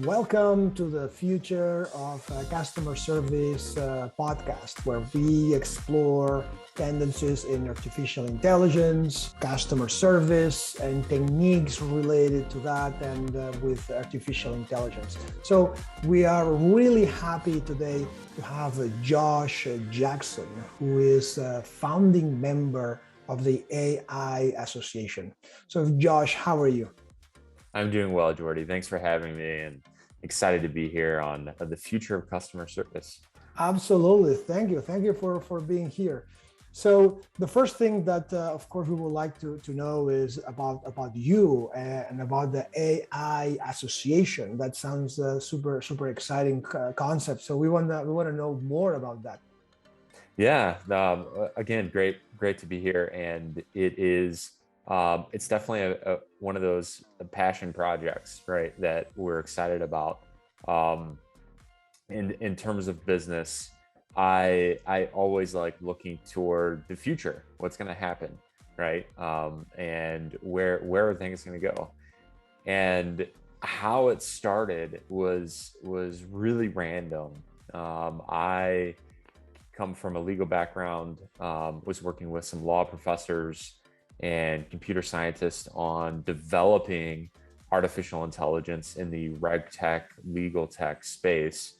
Welcome to the Future of Customer Service podcast, where we explore tendencies in artificial intelligence, customer service, and techniques related to that and with artificial intelligence. So we are really happy today to have Josh Jackson, who is a founding member of the AI Association. So Josh, how are you? I'm doing well, Jordy. Thanks for having me and excited to be here on the future of customer service. Absolutely. Thank you. Thank you for being here. So the first thing that, of course, we would like to know is about you and about the AI Association. That sounds super exciting concept. So we want to know more about that. Yeah. Again, great to be here, and it is. It's definitely one of those passion projects, right? That we're excited about. In terms of business, I always like looking toward the future. What's going to happen, right? And where are things going to go? And how it started was really random. I come from a legal background, was working with some law professors and computer scientists on developing artificial intelligence in the reg tech, legal tech space,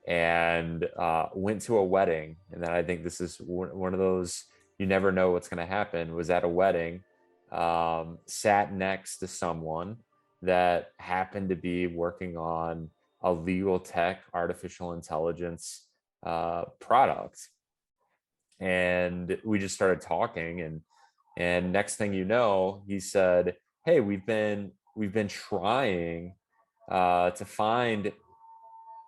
and went to a wedding. And then I think this is one of those, you never know what's going to happen, was at a wedding, sat next to someone that happened to be working on a legal tech artificial intelligence product. And we just started talking, and next thing you know, he said, hey, we've been trying to find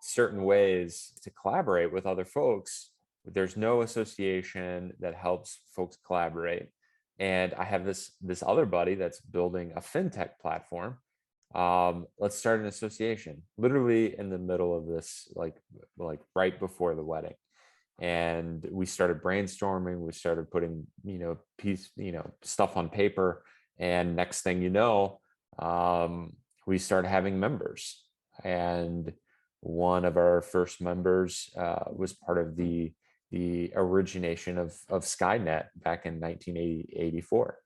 certain ways to collaborate with other folks. There's no association that helps folks collaborate, and I have this other buddy that's building a fintech platform. Let's start an association. Literally in the middle of this, like right before the wedding. And we started brainstorming. We started putting stuff on paper, and next thing you know, we started having members. And one of our first members was part of the origination of Skynet back in 1984.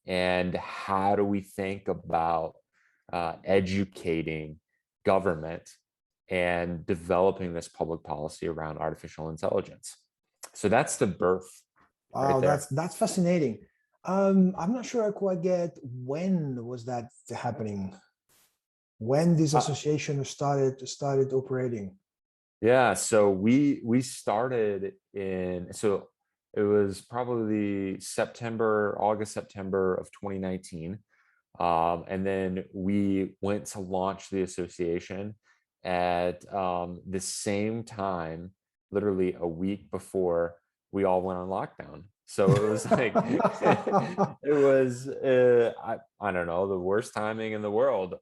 And how do we think about educating government and developing this public policy around artificial intelligence? So that's the birth. Wow, right there. that's fascinating. I'm not sure I quite get when was that happening. When this association started operating. Yeah, so we started so it was probably August, September of 2019. And then we went to launch the association at the same time, literally a week before we all went on lockdown. So it was like, it was, I don't know, the worst timing in the world.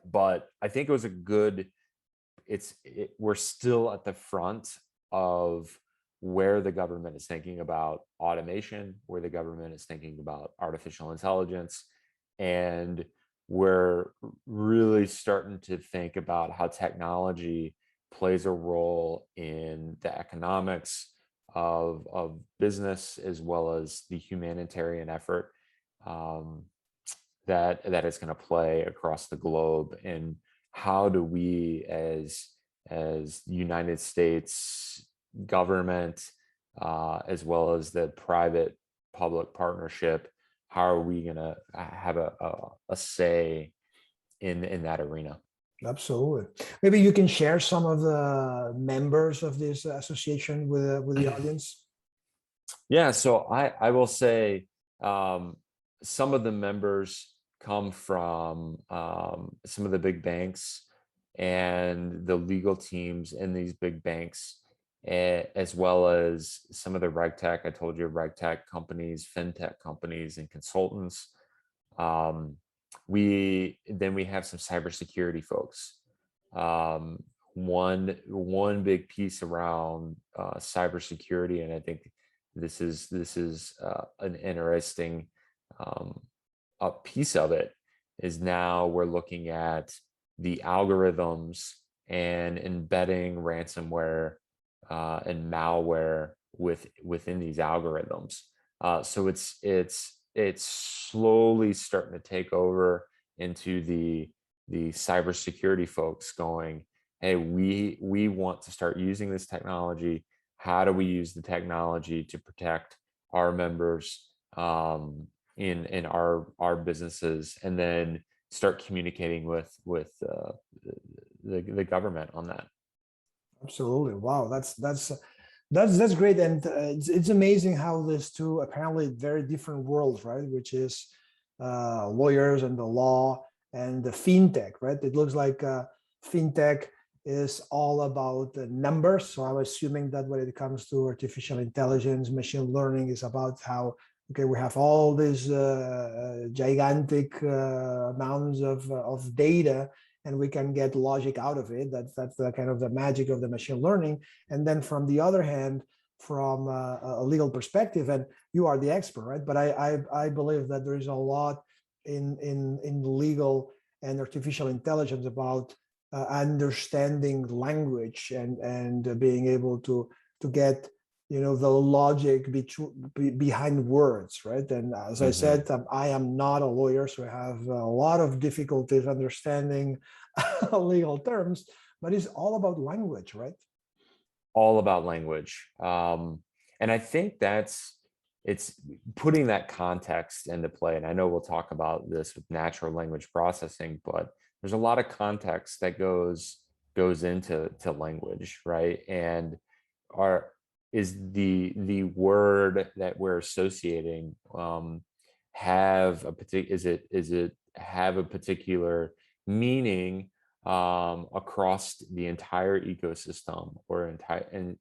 But I think it was a good, we're still at the front of where the government is thinking about automation, where the government is thinking about artificial intelligence. And we're really starting to think about how technology plays a role in the economics of business, as well as the humanitarian effort that is going to play across the globe. And how do we, as United States government, as well as the private public partnership, how are we going to have a say in that arena? Absolutely. Maybe you can share some of the members of this association with the audience. Yeah, so I will say some of the members come from some of the big banks and the legal teams in these big banks, as well as some of the reg tech. I told you, reg tech companies, fintech companies, and consultants. We have some cybersecurity folks. One big piece around cybersecurity, and I think this is an interesting a piece of it, is now we're looking at the algorithms and embedding ransomware and malware within these algorithms. So it's slowly starting to take over into the cybersecurity folks going, hey, we want to start using this technology. How do we use the technology to protect our members in our businesses, and then start communicating with the government on that. Absolutely. Wow, that's great, and it's amazing how these two apparently very different worlds, right? Which is lawyers and the law and the fintech, right? It looks like fintech is all about the numbers. So I'm assuming that when it comes to artificial intelligence, machine learning is about how, okay, we have all these gigantic amounts of data, and we can get logic out of it. That's the kind of the magic of the machine learning. And then from the other hand, from a legal perspective, and you are the expert, right? But I believe that there is a lot in legal and artificial intelligence about understanding language and being able to get the logic behind words, right? And as I said, I am not a lawyer, so I have a lot of difficulties understanding legal terms, but it's all about language, right? All about language. And I think it's putting that context into play. And I know we'll talk about this with natural language processing, but there's a lot of context that goes into language, right? And is the word that we're associating have a particular, is it have a particular meaning across the entire ecosystem or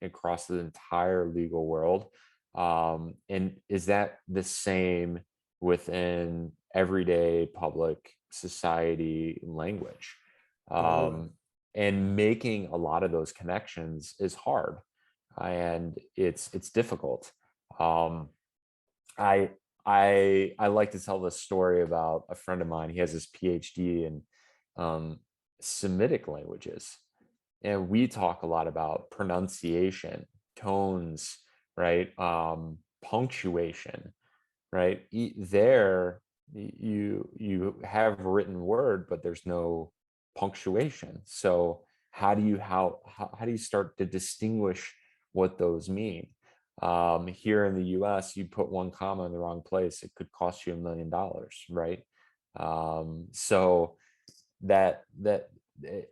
across the entire legal world? And is that the same within everyday public society language? And making a lot of those connections is hard, and it's difficult. I like to tell this story about a friend of mine. He has his PhD in Semitic languages, and we talk a lot about pronunciation, tones, right? Punctuation, right? There you have a written word, but there's no punctuation. So how do you start to distinguish what those mean? Here in the US, you put one comma in the wrong place, it could cost you $1 million, right? So that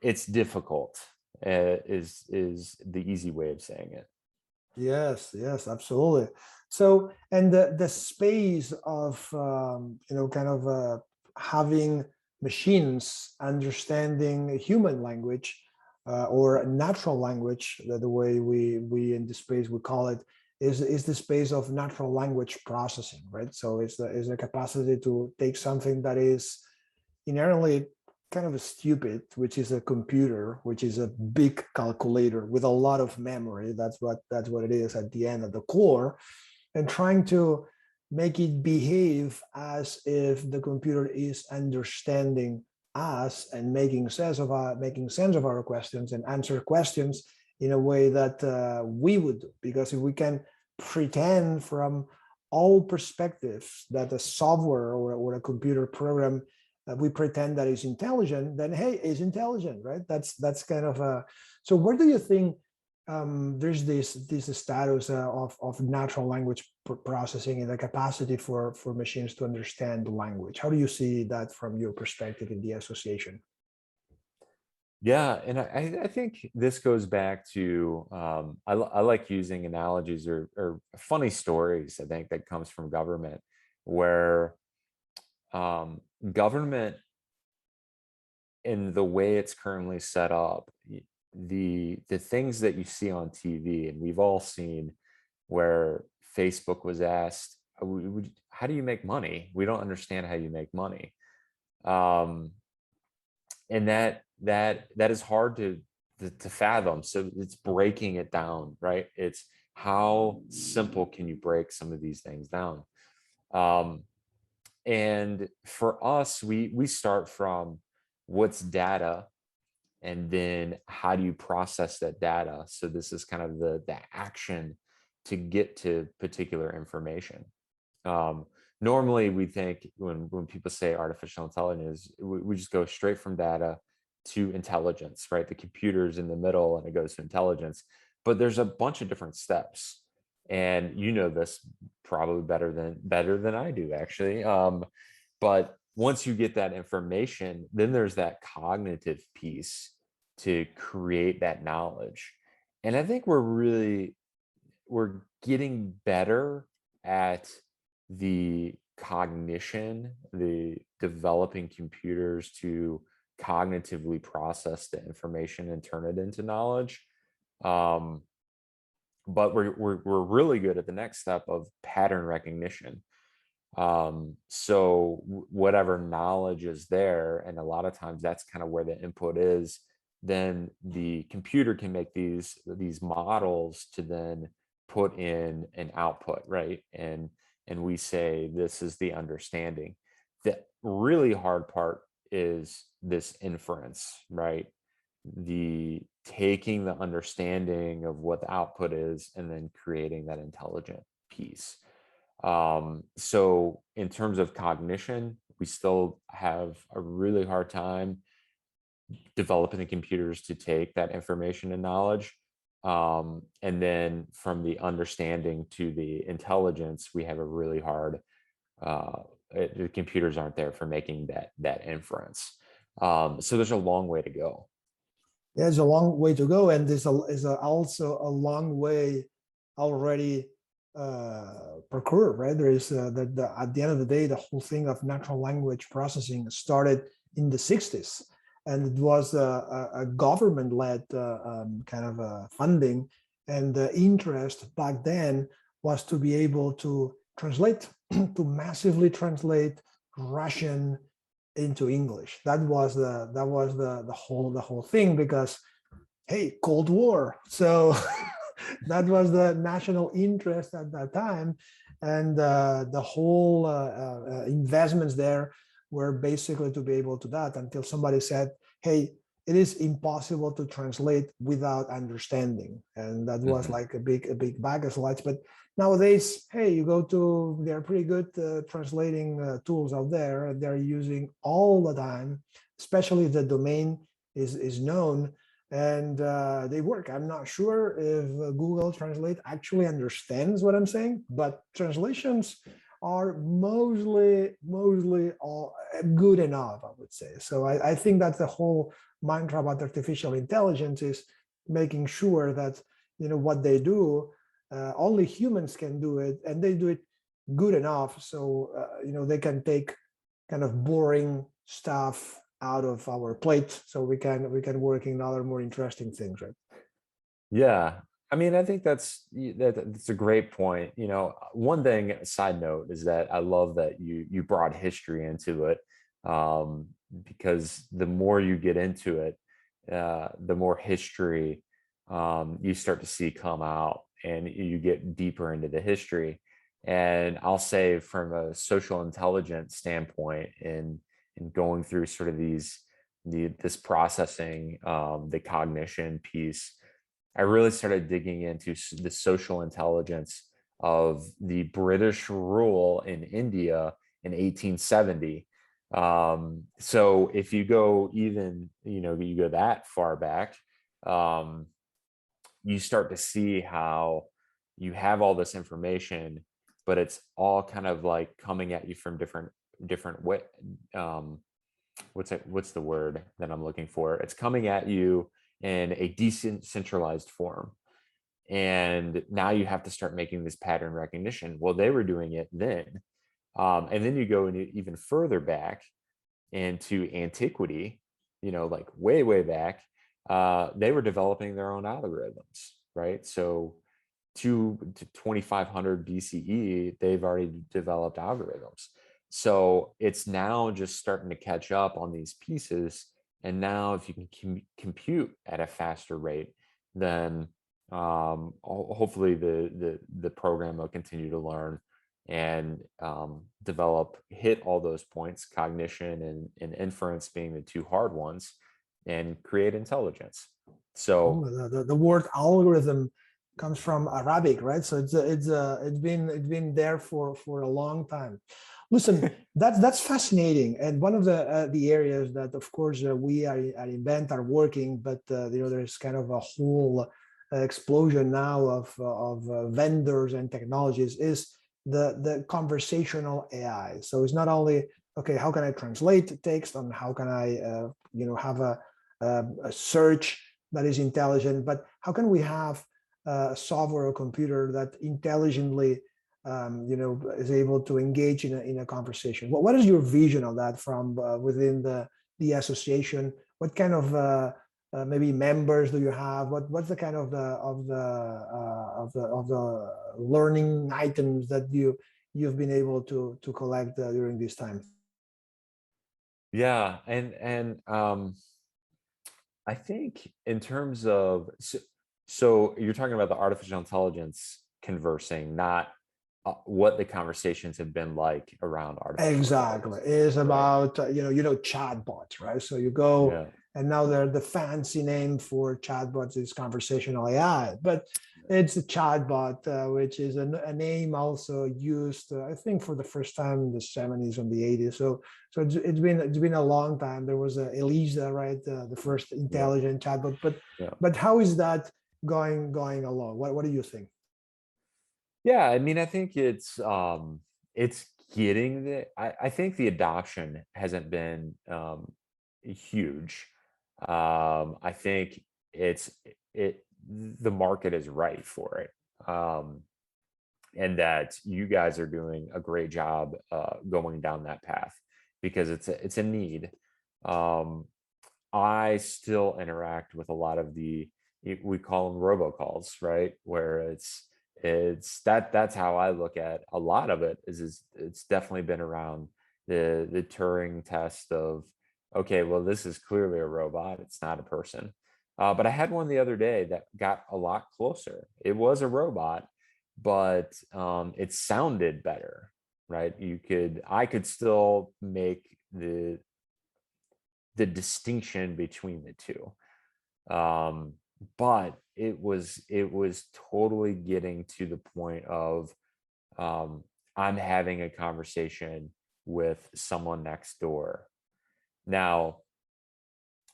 it's difficult is the easy way of saying it. Yes, absolutely. So, and the space of kind of having machines understanding human language or natural language, the way we in the space we call it, is the space of natural language processing, right? So it's the capacity to take something that is inherently kind of stupid, which is a computer, which is a big calculator with a lot of memory. That's what it is at the end of the core, and trying to make it behave as if the computer is understanding us and making sense of our questions and answer questions in a way that we would do. Because if we can pretend from all perspectives that a software or a computer program we pretend that is intelligent, then hey, it's intelligent, right? That's kind of a. So where do you think there's this status of natural language processing and the capacity for machines to understand language? How do you see that from your perspective in the association? Yeah, and I think this goes back to I like using analogies or funny stories. I think that comes from government, where government, in the way it's currently set up, the things that you see on TV, and we've all seen, where Facebook was asked, how do you make money? We don't understand how you make money. And that is hard to fathom. So it's breaking it down, right? It's how simple can you break some of these things down? And for us, we start from what's data, and then how do you process that data. So this is kind of the action to get to particular information. Um, Normally, we think when people say artificial intelligence, we just go straight from data to intelligence, right? The computer's in the middle, and it goes to intelligence. But there's a bunch of different steps, and you know this probably better than I do, actually. But once you get that information, then there's that cognitive piece to create that knowledge. And I think we're getting better at the cognition, the developing computers to cognitively process the information and turn it into knowledge. Um, but we're really good at the next step of pattern recognition. So whatever knowledge is there, and a lot of times that's kind of where the input is, then the computer can make these models to then put in an output, right? And we say this is the understanding. The really hard part is this inference, right? The taking the understanding of what the output is and then creating that intelligent piece. So in terms of cognition, we still have a really hard time developing the computers to take that information and knowledge. And then from the understanding to the intelligence, we have a really hard, the computers aren't there for making that inference. So there's a long way to go. There's a long way to go, and also a long way already procured, right? There is at the end of the day, the whole thing of natural language processing started in the 60s, and it was a government-led kind of funding, and the interest back then was to be able to translate, to massively translate Russian into English. That was the whole thing, because hey, Cold War. So that was the national interest at that time, and the whole investments there were basically to be able to that, until somebody said, hey, it is impossible to translate without understanding, and that was like a big bag of slides. But nowadays, hey, you go to, they're pretty good translating tools out there, and they're using all the time, especially if the domain is known, and they work. I'm not sure if Google Translate actually understands what I'm saying, but translations are mostly all good enough, I would say. So I think that's the whole mantra about artificial intelligence, is making sure that, you know, what they do, only humans can do it, and they do it good enough, so you know, they can take kind of boring stuff out of our plate, so we can work in other more interesting things, right? Yeah. I mean, I think that's a great point. You know, one thing, side note, is that I love that you brought history into it, because the more you get into it, the more history you start to see come out, and you get deeper into the history. And I'll say, from a social intelligence standpoint, in going through sort of this processing, the cognition piece, I really started digging into the social intelligence of the British rule in India in 1870. So if you go even, you go that far back, um, you start to see how you have all this information, but it's all kind of like coming at you from different way. Um, what's the word that I'm looking for? It's coming at you in a decentralized form. And now you have to start making this pattern recognition. Well, they were doing it then. And then you go even further back into antiquity, like way back, they were developing their own algorithms, right? So to 2500 BCE, they've already developed algorithms. So it's now just starting to catch up on these pieces. And now if you can compute at a faster rate, then hopefully the program will continue to learn and hit all those points, cognition and inference being the two hard ones, and create intelligence. So The word algorithm comes from Arabic, right? So it's been there for a long time. Listen, that's fascinating, and one of the areas that, of course, we at Invent are working, but there's kind of a whole explosion now of vendors and technologies is the conversational AI. So it's not only okay, how can I translate text, and how can I have a search that is intelligent, but how can we have a software or computer that intelligently is able to engage in a conversation? What is your vision of that from within the association? What kind of maybe members do you have? What's the kind of the learning items that you've been able to collect during this time? yeah, and I think in terms of so you're talking about the artificial intelligence conversing, not what the conversations have been like around artificial Exactly. intelligence, It's right? about chatbots, right? So you go, Yeah. and now they're the fancy name for chatbots is conversational AI, but it's a chatbot, which is a name also used, I think, for the first time in the 70s and the 80s. So it's been a long time. There was Elisa, right, the first Yeah. intelligent chatbot. But Yeah. but how is that going along? What do you think? Yeah, I mean, I think it's getting I think the adoption hasn't been huge. I think it's it the market is right for it. And that you guys are doing a great job going down that path because it's a need. Um, I still interact with a lot of we call them robocalls, right? Where that's how I look at a lot of it is it's definitely been around the Turing test of, okay, well, this is clearly a robot, it's not a person. But I had one the other day that got a lot closer. It was a robot, but it sounded better, right? I could still make the distinction between the two. Um, but it was totally getting to the point of um, I'm having a conversation with someone next door. Now,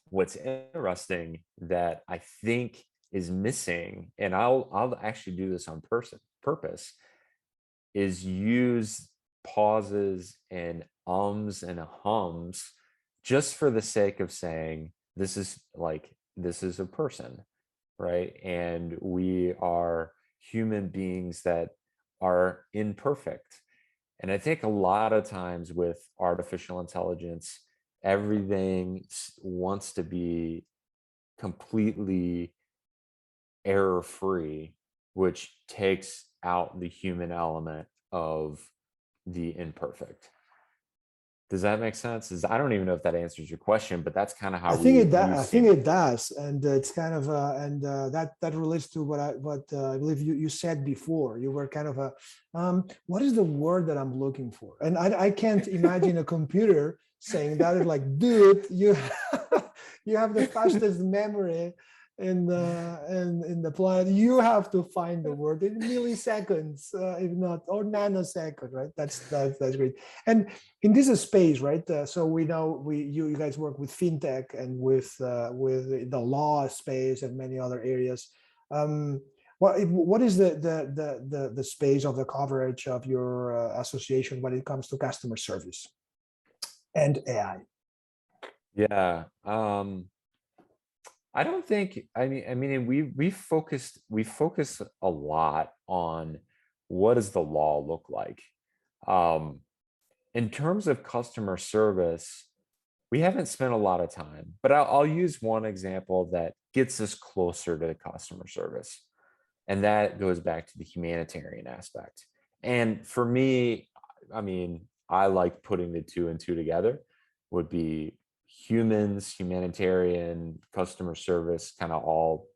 what's interesting that I think is missing, and I'll actually do this on purpose, is use pauses and ums and hums just for the sake of saying this is a person, right? And we are human beings that are imperfect. And I think a lot of times with artificial intelligence, everything wants to be completely error free, which takes out the human element of the imperfect. Does that make sense? I don't even know if that answers your question, but that's kind of how we've I think seen it. it does, and it's kind of and that relates to what I believe you said before. You were kind of what is the word that I'm looking for? And I can't imagine a computer saying that. It's like, dude, you you have the fastest memory in the planet. You have to find the word in milliseconds, if not, or nanosecond, right? That's great. And in this space, right? So we know you guys work with fintech and with the law space and many other areas. What is the space of the coverage of your association when it comes to customer service and AI? Yeah. I don't think I mean we focus a lot on what does the law look like. Um in terms of customer service, we haven't spent a lot of time, but I'll use one example that gets us closer to customer service. And that goes back to the humanitarian aspect. And for me, I mean, I like putting the two and two together would be humans, humanitarian, customer service, kind of all,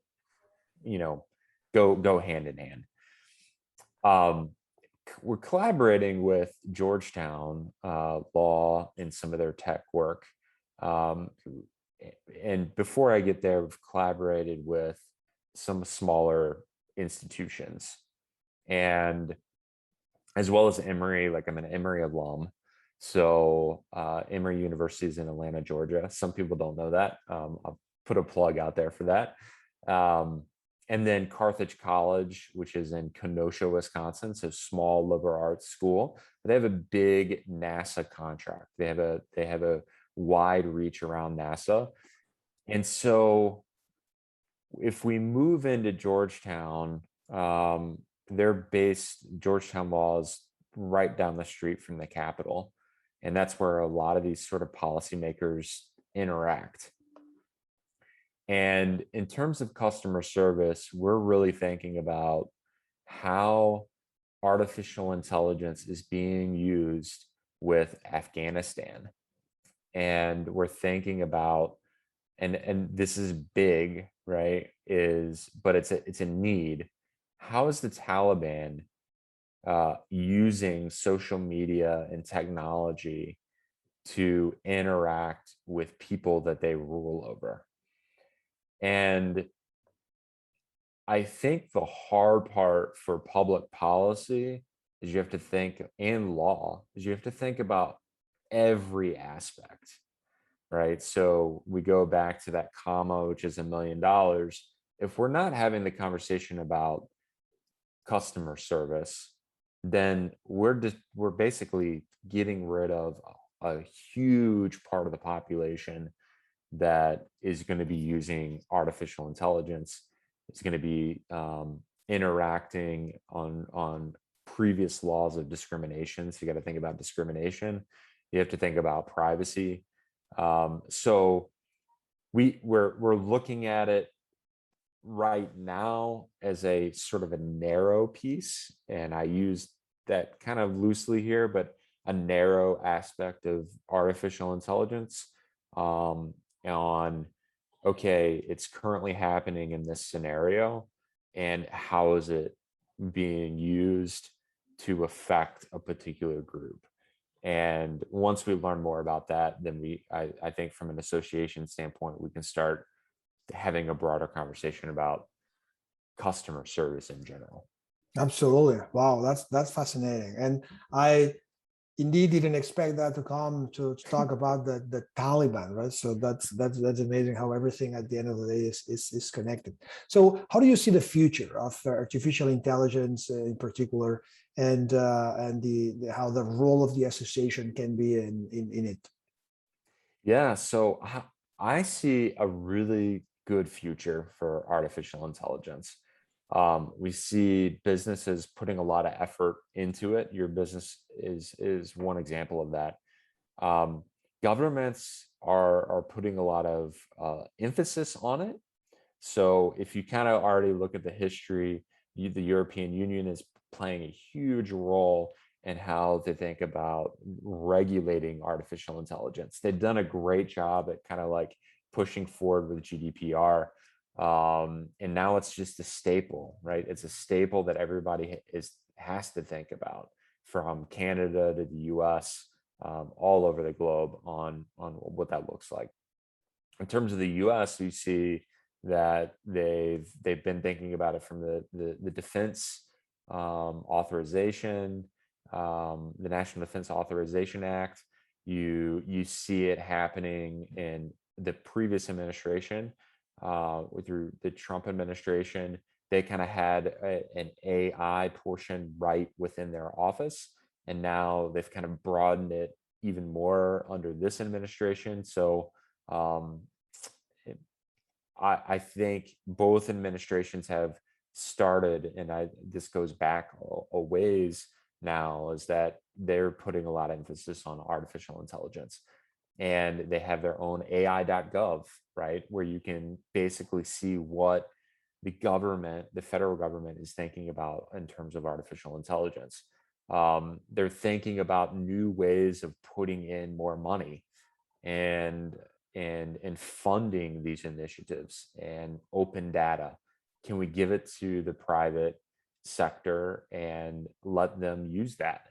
you know, go hand in hand. Um, we're collaborating with Georgetown Law in some of their tech work. Um, and before I get there, we've collaborated with some smaller institutions, and as well as Emory. Like, I'm an Emory alum. So Emory University is in Atlanta, Georgia. Some people don't know that. I'll put a plug out there for that. Um, and then Carthage College, which is in Kenosha, Wisconsin, so small liberal arts school. But they have a big NASA contract. They have a wide reach around NASA. And so if we move into Georgetown, Georgetown Law is right down the street from the Capitol. And that's where a lot of these sort of policymakers interact. And in terms of customer service, we're really thinking about how artificial intelligence is being used with Afghanistan. And we're thinking about, and this is big, right? But it's a need. How is the Taliban using social media and technology to interact with people that they rule over? And I think the hard part for public policy is you have to think, and law, is you have to think about every aspect, right? So we go back to that comma, which is $1 million. If we're not having the conversation about customer service, then we're basically getting rid of a huge part of the population that is going to be using artificial intelligence. It's going to be interacting on previous laws of discrimination. So you got to think about discrimination. You have to think about privacy. So we're looking at it right now as a sort of a narrow piece, and I use that kind of loosely here, but a narrow aspect of artificial intelligence on, okay, it's currently happening in this scenario, and how is it being used to affect a particular group? And once we learn more about that, then I think from an association standpoint, we can start having a broader conversation about customer service in general. Absolutely. Wow, that's fascinating. And I indeed didn't expect that to come to talk about the Taliban, right? So that's amazing how everything at the end of the day is connected. So how do you see the future of artificial intelligence in particular, and the how the role of the association can be in it? Yeah, so I see a really good future for artificial intelligence. We see businesses putting a lot of effort into it. Your business is one example of that. Um, Governments are putting a lot of emphasis on it. So if you kind of already look at the history, the European Union is playing a huge role in how they think about regulating artificial intelligence. They've done a great job at kind of like pushing forward with GDPR. And now it's just a staple, right? It's a staple that everybody has to think about, from Canada to the US, all over the globe, on what that looks like. In terms of the US, you see that they've been thinking about it from the defense authorization, the National Defense Authorization Act. You see it happening in the previous administration, through the Trump administration. They kind of had an AI portion right within their office, and now they've kind of broadened it even more under this administration. So um, I think both administrations have started, and this goes back a ways now, is that they're putting a lot of emphasis on artificial intelligence. And they have their own AI.gov, right, where you can basically see what the federal government, is thinking about in terms of artificial intelligence. They're thinking about new ways of putting in more money, and funding these initiatives, and open data. Can we give it to the private sector and let them use that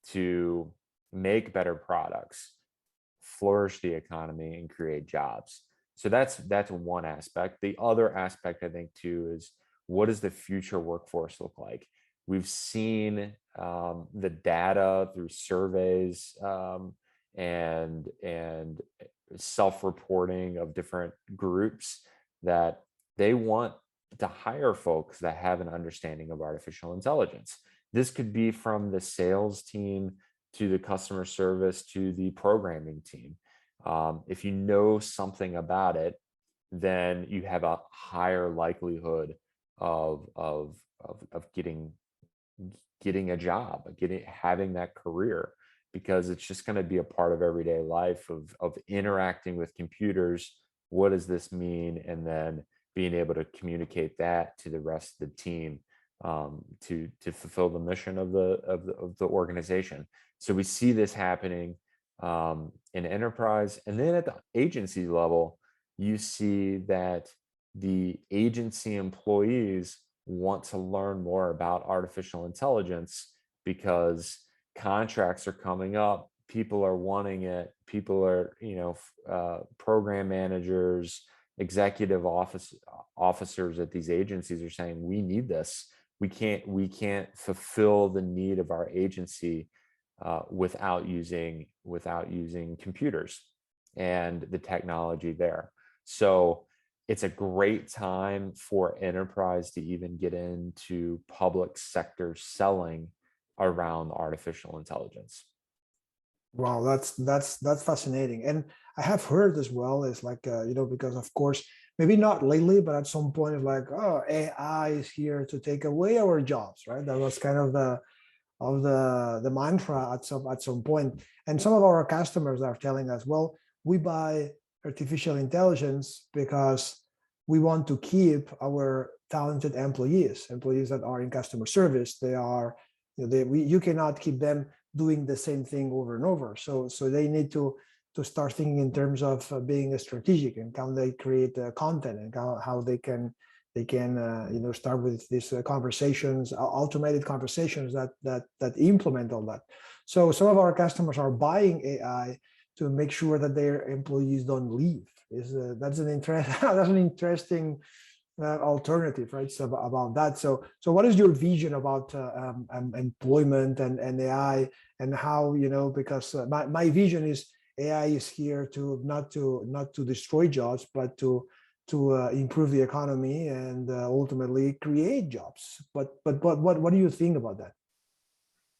to make better products, flourish the economy, and create jobs. So that's one aspect. The other aspect I think too is, what does the future workforce look like? We've seen the data through surveys, and self-reporting of different groups, that they want to hire folks that have an understanding of artificial intelligence. This could be from the sales team to the customer service to the programming team. If you know something about it, then you have a higher likelihood of getting a job, having that career, because it's just going to be a part of everyday life of interacting with computers. What does this mean? And then being able to communicate that to the rest of the team, to fulfill the mission of the organization. So we see this happening in enterprise, and then at the agency level, you see that the agency employees want to learn more about artificial intelligence, because contracts are coming up, people are wanting it, people are, program managers, executive officers at these agencies are saying, we need this. We can't fulfill the need of our agency without using computers and the technology there. So it's a great time for enterprise to even get into public sector selling around artificial intelligence. Wow, that's fascinating. And I have heard as well, is like because of course, maybe not lately, but at some point it's like, oh, AI is here to take away our jobs, right? That was kind of the mantra at some point. And some of our customers are telling us, well, we buy artificial intelligence because we want to keep our talented employees that are in customer service. They are, you cannot keep them doing the same thing over and over. So they need to start thinking in terms of being strategic, and how they create content, and how they can start with these conversations, automated conversations that implement all that. So some of our customers are buying AI to make sure that their employees don't leave. That's an interesting alternative, right? So about that. So what is your vision about employment and AI, and how, because my vision is AI is here to not to destroy jobs, but to improve the economy and ultimately create jobs. But what do you think about that?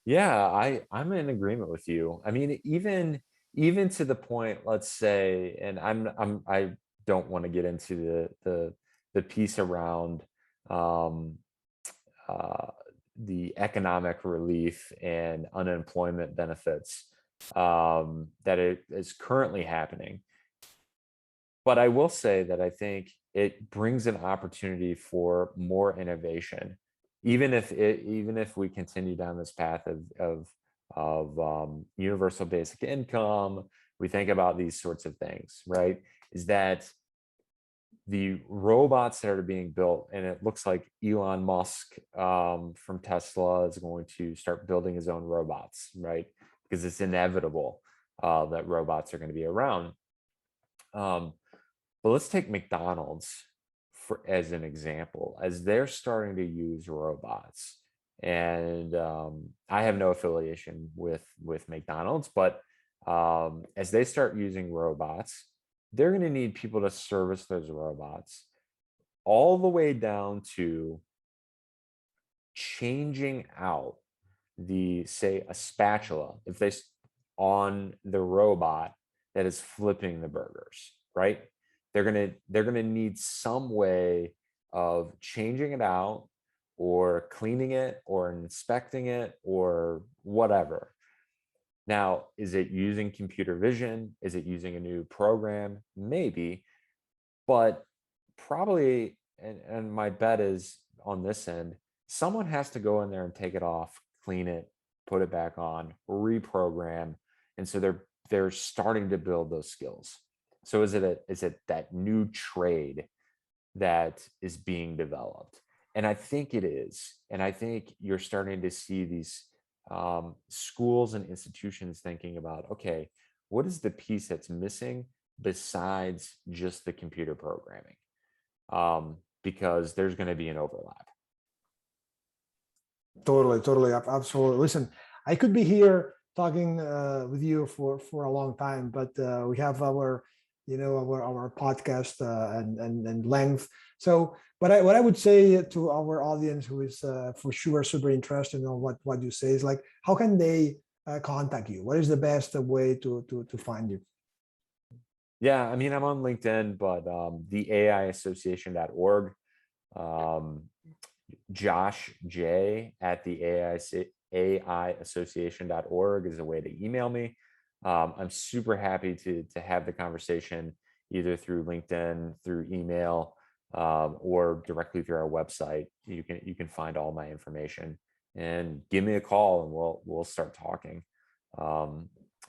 Yeah, I'm in agreement with you. I mean, even to the point, let's say, and I don't want to get into the piece around um, uh, the economic relief and unemployment benefits that it is currently happening. But I will say that I think it brings an opportunity for more innovation, even if we continue down this path of universal basic income. We think about these sorts of things, right? Is that the robots that are being built, and it looks like Elon Musk from Tesla is going to start building his own robots, right? Because it's inevitable that robots are going to be around. Um, but let's take McDonald's as an example, as they're starting to use robots. And I have no affiliation with McDonald's, but as they start using robots, they're going to need people to service those robots, all the way down to changing out say a spatula, if they on the robot that is flipping the burgers, right? They're gonna need some way of changing it out, or cleaning it, or inspecting it, or whatever. Now, is it using computer vision? Is it using a new program? Maybe, but probably, and my bet is on this end, someone has to go in there and take it off, clean it, put it back on, reprogram. And so they're starting to build those skills. So is it that new trade that is being developed? And I think it is. And I think you're starting to see these schools and institutions thinking about, okay, what is the piece that's missing besides just the computer programming? Because there's going to be an overlap. Totally, absolutely. Listen, I could be here talking with you for a long time, but we have our, our podcast and length. So, but what I would say to our audience, who is for sure super interested in what you say, is like, how can they contact you? What is the best way to find you? Yeah, I mean, I'm on LinkedIn, but the AIassociation.org, um, Josh J at the AIassociation.org is a way to email me. I'm super happy to have the conversation either through LinkedIn, through email, or directly through our website. You can find all my information and give me a call and we'll start talking.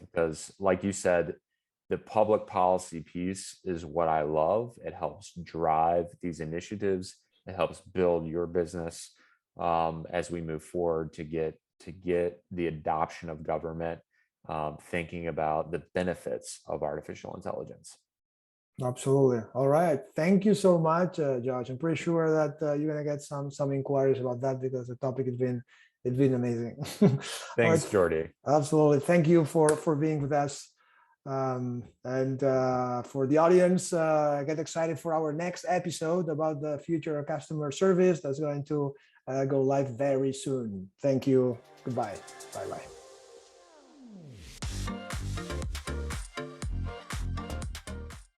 Because like you said, the public policy piece is what I love. It helps drive these initiatives. It helps build your business as we move forward to get the adoption of government thinking about the benefits of artificial intelligence. Absolutely. All right. Thank you so much, Josh. I'm pretty sure that you're gonna get some inquiries about that because the topic it's been amazing. All Thanks, right. Jordy. Absolutely. Thank you for being with us. And for the audience, get excited for our next episode about the future of customer service that's going to go live very soon. Thank you. Goodbye. Bye bye.